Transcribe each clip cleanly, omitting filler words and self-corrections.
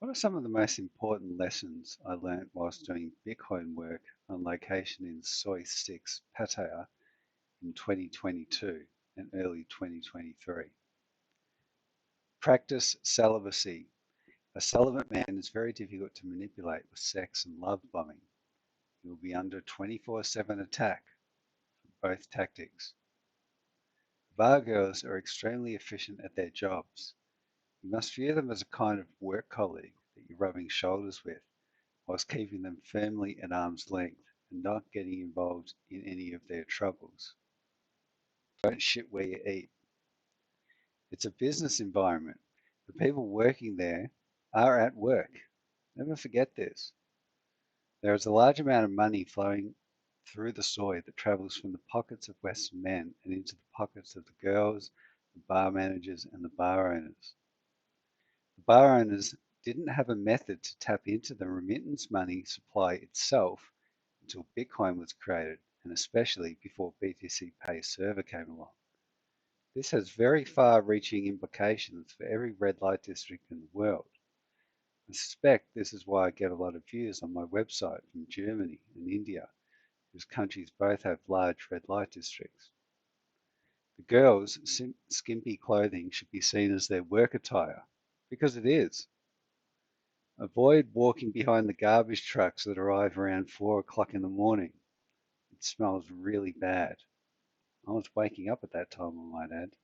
What are some of the most important lessons I learnt whilst doing Bitcoin work on location in Soi 6, Pattaya in 2022 and early 2023? Practice celibacy. A celibate man is very difficult to manipulate with sex and love bombing. He will be under 24/7 attack from both tactics. Bar girls are extremely efficient at their jobs. You must view them as a kind of work colleague that you're rubbing shoulders with, whilst keeping them firmly at arm's length and not getting involved in any of their troubles. Don't shit where you eat. It's a business environment. The people working there are at work. Never forget this. There is a large amount of money flowing through the soy that travels from the pockets of Western men and into the pockets of the girls, the bar managers, and the bar owners. The bar owners didn't have a method to tap into the remittance money supply itself until Bitcoin was created, and especially before BTC Pay Server came along. This has very far-reaching implications for every red light district in the world. I suspect this is why I get a lot of views on my website from Germany and India, whose countries both have large red light districts. The girls' skimpy clothing should be seen as their work attire, because it is. Avoid walking behind the garbage trucks that arrive around 4 o'clock in the morning. It smells really bad. I was waking up at that time, I might add.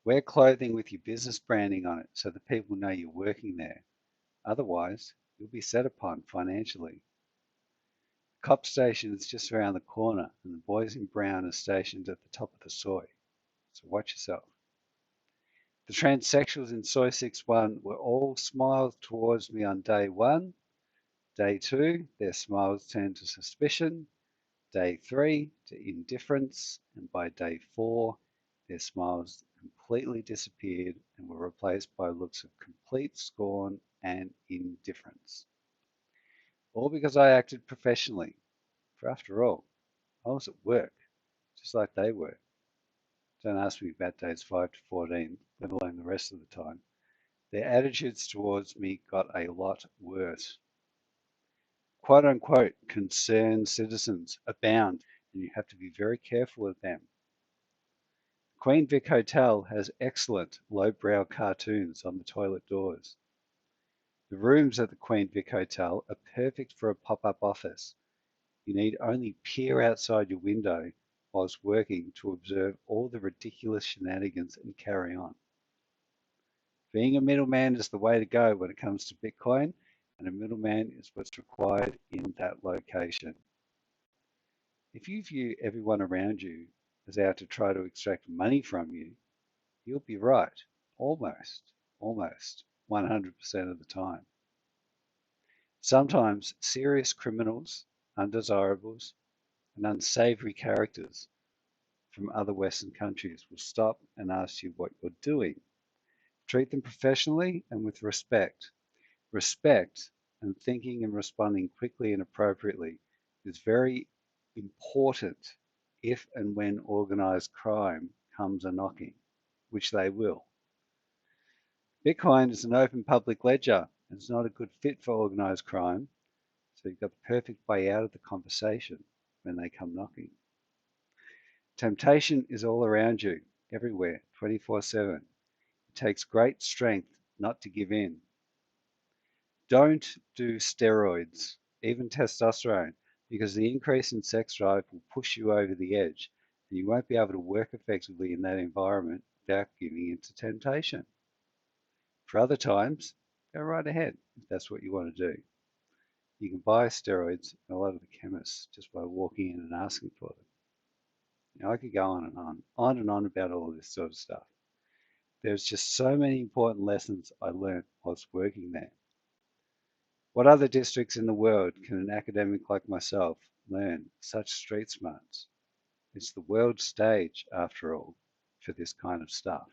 Wear clothing with your business branding on it so that people know you're working there. Otherwise, you'll be set upon financially. The cop station is just around the corner, and the boys in brown are stationed at the top of the soy. So watch yourself. The transsexuals in Soy 6-1 were all smiles towards me on day 1. Day 2, their smiles turned to suspicion. Day 3 to indifference, and by day 4, their smiles completely disappeared and were replaced by looks of complete scorn and indifference. All because I acted professionally, for after all, I was at work, just like they were. Don't ask me about days 5 to 14, let alone the rest of the time. Their attitudes towards me got a lot worse. Quote unquote concerned citizens abound, and you have to be very careful of them. Queen Vic Hotel has excellent lowbrow cartoons on the toilet doors. The rooms at the Queen Vic Hotel are perfect for a pop-up office. You need only peer outside your window whilst working to observe all the ridiculous shenanigans and carry on. Being a middleman is the way to go when it comes to Bitcoin, and a middleman is what's required in that location. If you view everyone around you as out to try to extract money from you, you'll be right, almost 100% of the time. Sometimes serious criminals, undesirables, and unsavory characters from other Western countries will stop and ask you what you're doing. Treat them professionally and with respect. Respect and thinking and responding quickly and appropriately is very important if and when organized crime comes a knocking, which they will. Bitcoin is an open public ledger and it's not a good fit for organized crime, so you've got the perfect way out of the conversation when they come knocking. Temptation is all around you, everywhere, 24/7. It takes great strength not to give in. Don't do steroids, even testosterone, because the increase in sex drive will push you over the edge, and you won't be able to work effectively in that environment without giving in to temptation. For other times, go right ahead if that's what you want to do. You can buy steroids at a lot of the chemists just by walking in and asking for them. Now, I could go on and on about all of this sort of stuff. There's just so many important lessons I learned whilst working there. What other districts in the world can an academic like myself learn such street smarts? It's the world stage, after all, for this kind of stuff.